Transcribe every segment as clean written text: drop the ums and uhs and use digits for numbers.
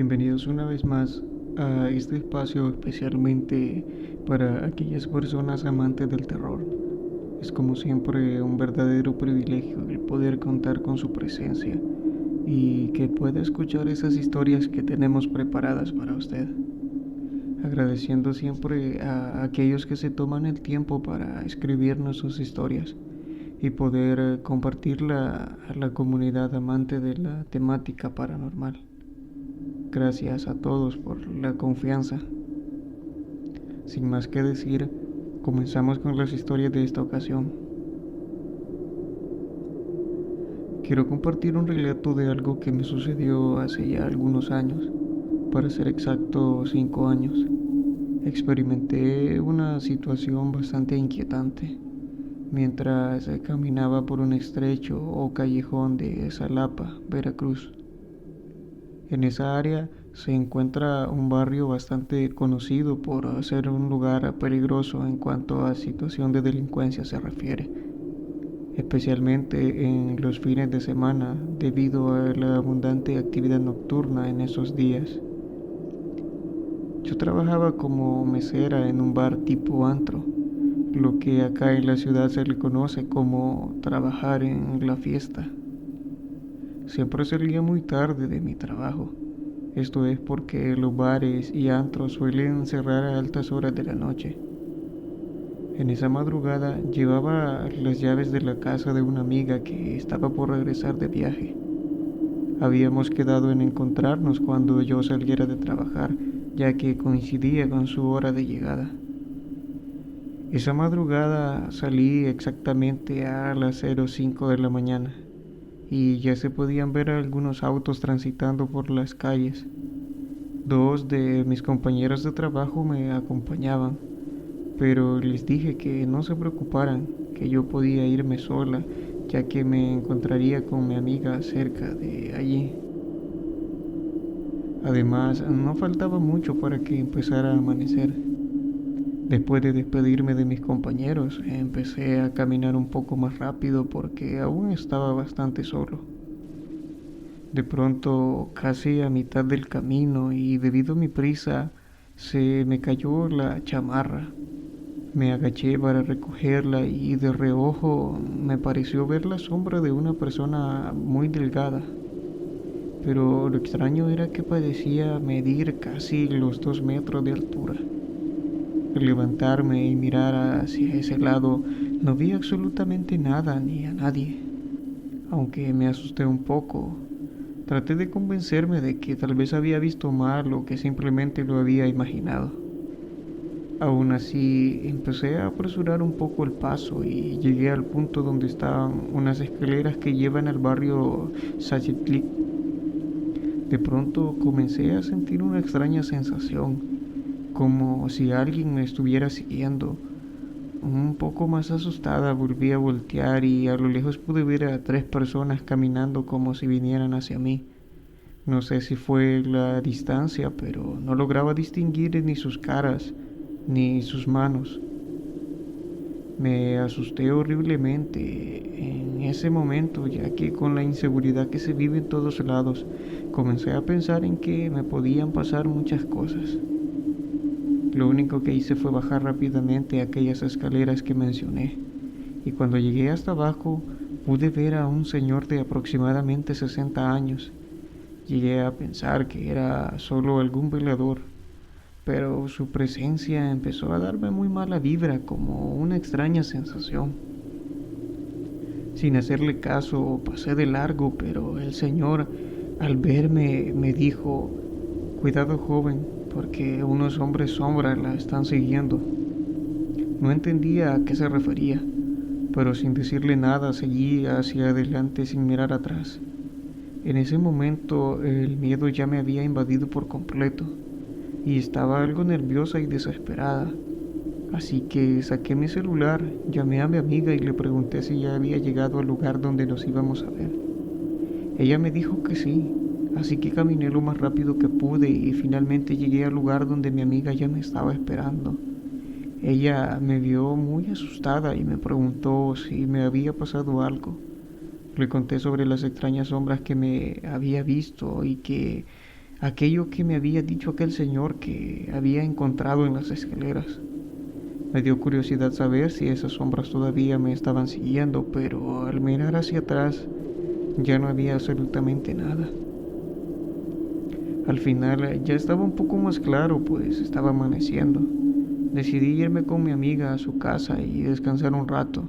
Bienvenidos una vez más a este espacio especialmente para aquellas personas amantes del terror. Es como siempre un verdadero privilegio el poder contar con su presencia y que pueda escuchar esas historias que tenemos preparadas para usted. Agradeciendo siempre a aquellos que se toman el tiempo para escribirnos sus historias y poder compartirla a la comunidad amante de la temática paranormal. Gracias a todos por la confianza. Sin más que decir, comenzamos con las historias de esta ocasión. Quiero compartir un relato de algo que me sucedió hace ya algunos años, para ser exacto 5 años. Experimenté una situación bastante inquietante mientras caminaba por un estrecho o callejón de Xalapa, Veracruz. En esa área se encuentra un barrio bastante conocido por ser un lugar peligroso en cuanto a situación de delincuencia se refiere, especialmente en los fines de semana debido a la abundante actividad nocturna en esos días. Yo trabajaba como mesera en un bar tipo antro, lo que acá en la ciudad se le conoce como trabajar en la fiesta. Siempre salía muy tarde de mi trabajo. Esto es porque los bares y antros suelen cerrar a altas horas de la noche. En esa madrugada llevaba las llaves de la casa de una amiga que estaba por regresar de viaje. Habíamos quedado en encontrarnos cuando yo saliera de trabajar, ya que coincidía con su hora de llegada. Esa madrugada salí exactamente a las 05:05 de la mañana y ya se podían ver algunos autos transitando por las calles. Dos de mis compañeros de trabajo me acompañaban, pero les dije que no se preocuparan, que yo podía irme sola, ya que me encontraría con mi amiga cerca de allí. Además, no faltaba mucho para que empezara a amanecer. Después de despedirme de mis compañeros, empecé a caminar un poco más rápido porque aún estaba bastante solo. De pronto, casi a mitad del camino y debido a mi prisa, se me cayó la chamarra. Me agaché para recogerla y de reojo me pareció ver la sombra de una persona muy delgada. Pero lo extraño era que parecía medir casi los 2 metros de altura. Al levantarme y mirar hacia ese lado, no vi absolutamente nada ni a nadie. Aunque me asusté un poco, traté de convencerme de que tal vez había visto mal o que simplemente lo había imaginado. Aún así, empecé a apresurar un poco el paso y llegué al punto donde estaban unas escaleras que llevan al barrio Xachitlán. De pronto comencé a sentir una extraña sensación, como si alguien me estuviera siguiendo. Un poco más asustada volví a voltear y a lo lejos pude ver a 3 personas caminando como si vinieran hacia mí. No sé si fue la distancia, pero no lograba distinguir ni sus caras ni sus manos. Me asusté horriblemente en ese momento, ya que con la inseguridad que se vive en todos lados, comencé a pensar en que me podían pasar muchas cosas. Lo único que hice fue bajar rápidamente aquellas escaleras que mencioné, y cuando llegué hasta abajo pude ver a un señor de aproximadamente 60 años. Llegué a pensar que era solo algún velador, pero su presencia empezó a darme muy mala vibra, como una extraña sensación. Sin hacerle caso, pasé de largo, pero el señor, al verme, me dijo: "Cuidado, joven, porque unos hombres sombra la están siguiendo". No entendía a qué se refería, pero sin decirle nada seguí hacia adelante sin mirar atrás. En ese momento el miedo ya me había invadido por completo y estaba algo nerviosa y desesperada. Así que saqué mi celular, llamé a mi amiga y le pregunté si ya había llegado al lugar donde nos íbamos a ver. Ella me dijo que sí, así que caminé lo más rápido que pude y finalmente llegué al lugar donde mi amiga ya me estaba esperando. Ella me vio muy asustada y me preguntó si me había pasado algo. Le conté sobre las extrañas sombras que me había visto y que aquello que me había dicho aquel señor que había encontrado en las escaleras. Me dio curiosidad saber si esas sombras todavía me estaban siguiendo, pero al mirar hacia atrás ya no había absolutamente nada. Al final ya estaba un poco más claro, pues estaba amaneciendo. Decidí irme con mi amiga a su casa y descansar un rato.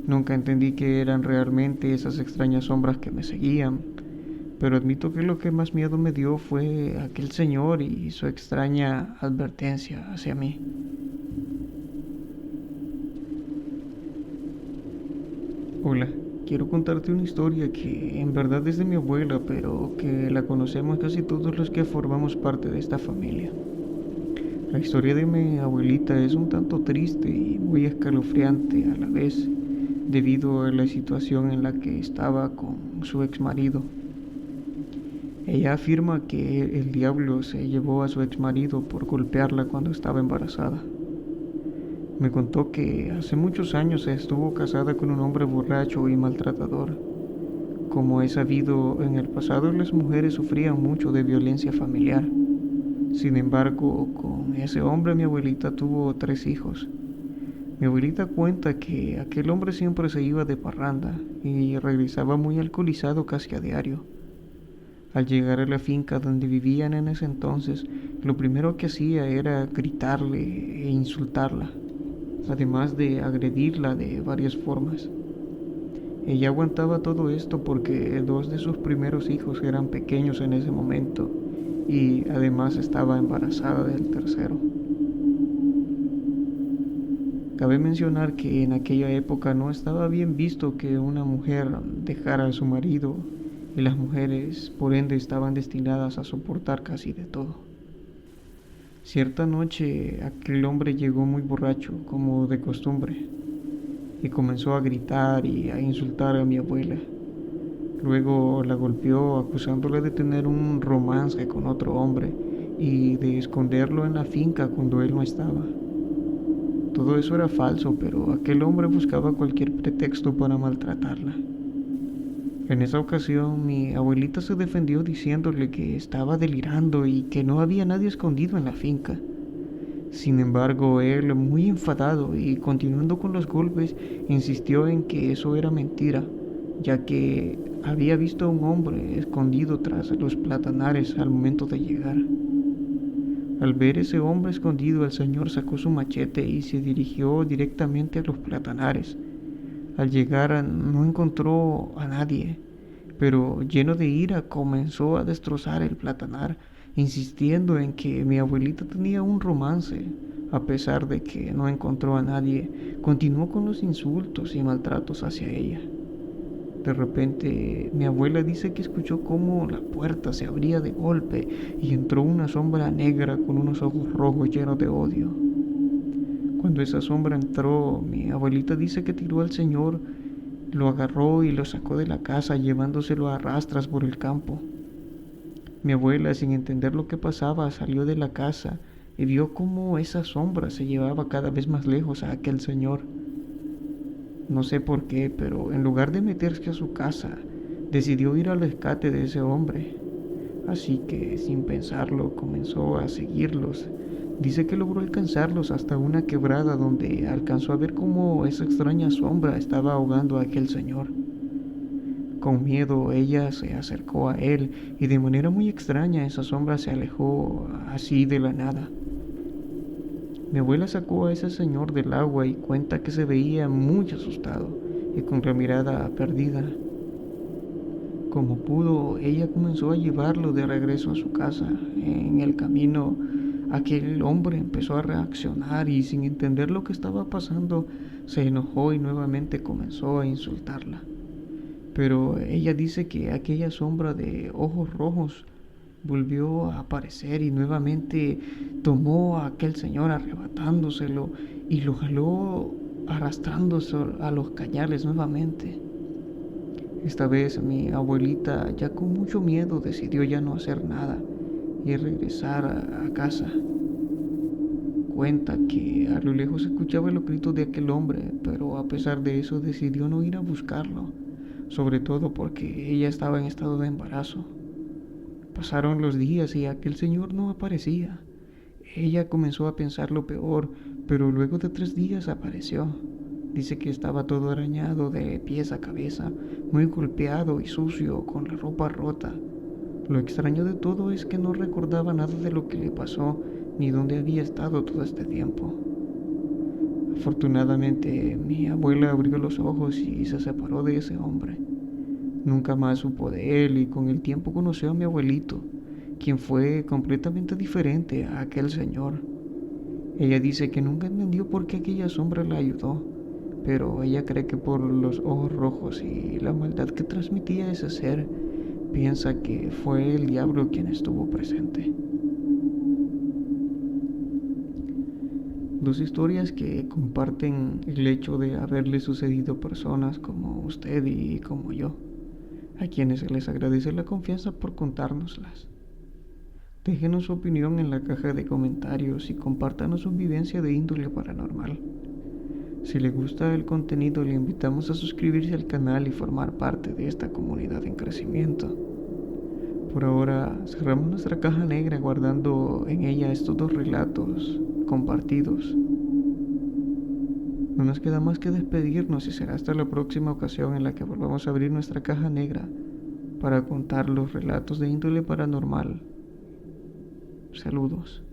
Nunca entendí qué eran realmente esas extrañas sombras que me seguían, pero admito que lo que más miedo me dio fue aquel señor y su extraña advertencia hacia mí. Hola, quiero contarte una historia que en verdad es de mi abuela, pero que la conocemos casi todos los que formamos parte de esta familia. La historia de mi abuelita es un tanto triste y muy escalofriante a la vez, debido a la situación en la que estaba con su ex marido. Ella afirma que el diablo se llevó a su ex marido por golpearla cuando estaba embarazada. Me contó que hace muchos años estuvo casada con un hombre borracho y maltratador. Como es sabido, en el pasado las mujeres sufrían mucho de violencia familiar. Sin embargo, con ese hombre mi abuelita tuvo 3 hijos. Mi abuelita cuenta que aquel hombre siempre se iba de parranda y regresaba muy alcoholizado casi a diario. Al llegar a la finca donde vivían en ese entonces, lo primero que hacía era gritarle e insultarla, además de agredirla de varias formas. Ella aguantaba todo esto porque 2 de sus primeros hijos eran pequeños en ese momento y además estaba embarazada del tercero. Cabe mencionar que en aquella época no estaba bien visto que una mujer dejara a su marido y las mujeres por ende estaban destinadas a soportar casi de todo. Cierta noche aquel hombre llegó muy borracho, como de costumbre, y comenzó a gritar y a insultar a mi abuela. Luego la golpeó acusándola de tener un romance con otro hombre y de esconderlo en la finca cuando él no estaba. Todo eso era falso, pero aquel hombre buscaba cualquier pretexto para maltratarla. En esa ocasión mi abuelita se defendió diciéndole que estaba delirando y que no había nadie escondido en la finca. Sin embargo, él, muy enfadado y continuando con los golpes, insistió en que eso era mentira, ya que había visto a un hombre escondido tras los platanares al momento de llegar. Al ver ese hombre escondido, el señor sacó su machete y se dirigió directamente a los platanares. Al llegar no encontró a nadie, pero lleno de ira comenzó a destrozar el platanar, insistiendo en que mi abuelita tenía un romance. A pesar de que no encontró a nadie, continuó con los insultos y maltratos hacia ella. De repente, mi abuela dice que escuchó cómo la puerta se abría de golpe y entró una sombra negra con unos ojos rojos llenos de odio. Cuando esa sombra entró, mi abuelita dice que tiró al señor, lo agarró y lo sacó de la casa llevándoselo a rastras por el campo. Mi abuela, sin entender lo que pasaba, salió de la casa y vio cómo esa sombra se llevaba cada vez más lejos a aquel señor. No sé por qué, pero en lugar de meterse a su casa, decidió ir al rescate de ese hombre. Así que, sin pensarlo, comenzó a seguirlos. Dice que logró alcanzarlos hasta una quebrada donde alcanzó a ver cómo esa extraña sombra estaba ahogando a aquel señor. Con miedo ella se acercó a él y de manera muy extraña esa sombra se alejó así de la nada. Mi abuela sacó a ese señor del agua y cuenta que se veía muy asustado y con la mirada perdida. Como pudo, ella comenzó a llevarlo de regreso a su casa. En el camino, aquel hombre empezó a reaccionar y sin entender lo que estaba pasando, se enojó y nuevamente comenzó a insultarla. Pero ella dice que aquella sombra de ojos rojos volvió a aparecer y nuevamente tomó a aquel señor arrebatándoselo y lo jaló arrastrándose a los cañales nuevamente. Esta vez mi abuelita, ya con mucho miedo, decidió ya no hacer nada y regresar a casa. Cuenta que a lo lejos escuchaba los gritos de aquel hombre, pero a pesar de eso decidió no ir a buscarlo, sobre todo porque ella estaba en estado de embarazo. Pasaron los días y aquel señor no aparecía. Ella comenzó a pensar lo peor, pero luego de 3 días apareció. Dice que estaba todo arañado de pies a cabeza, muy golpeado y sucio, con la ropa rota. Lo extraño de todo es que no recordaba nada de lo que le pasó, ni dónde había estado todo este tiempo. Afortunadamente, mi abuela abrió los ojos y se separó de ese hombre. Nunca más supo de él y con el tiempo conoció a mi abuelito, quien fue completamente diferente a aquel señor. Ella dice que nunca entendió por qué aquella sombra la ayudó, pero ella cree que por los ojos rojos y la maldad que transmitía ese ser, piensa que fue el diablo quien estuvo presente. Dos historias que comparten el hecho de haberle sucedido a personas como usted y como yo, a quienes se les agradece la confianza por contárnoslas. Déjenos su opinión en la caja de comentarios y compártanos su vivencia de índole paranormal. Si le gusta el contenido, le invitamos a suscribirse al canal y formar parte de esta comunidad en crecimiento. Por ahora, cerramos nuestra caja negra guardando en ella estos 2 relatos compartidos. No nos queda más que despedirnos y será hasta la próxima ocasión en la que volvamos a abrir nuestra caja negra para contar los relatos de índole paranormal. Saludos.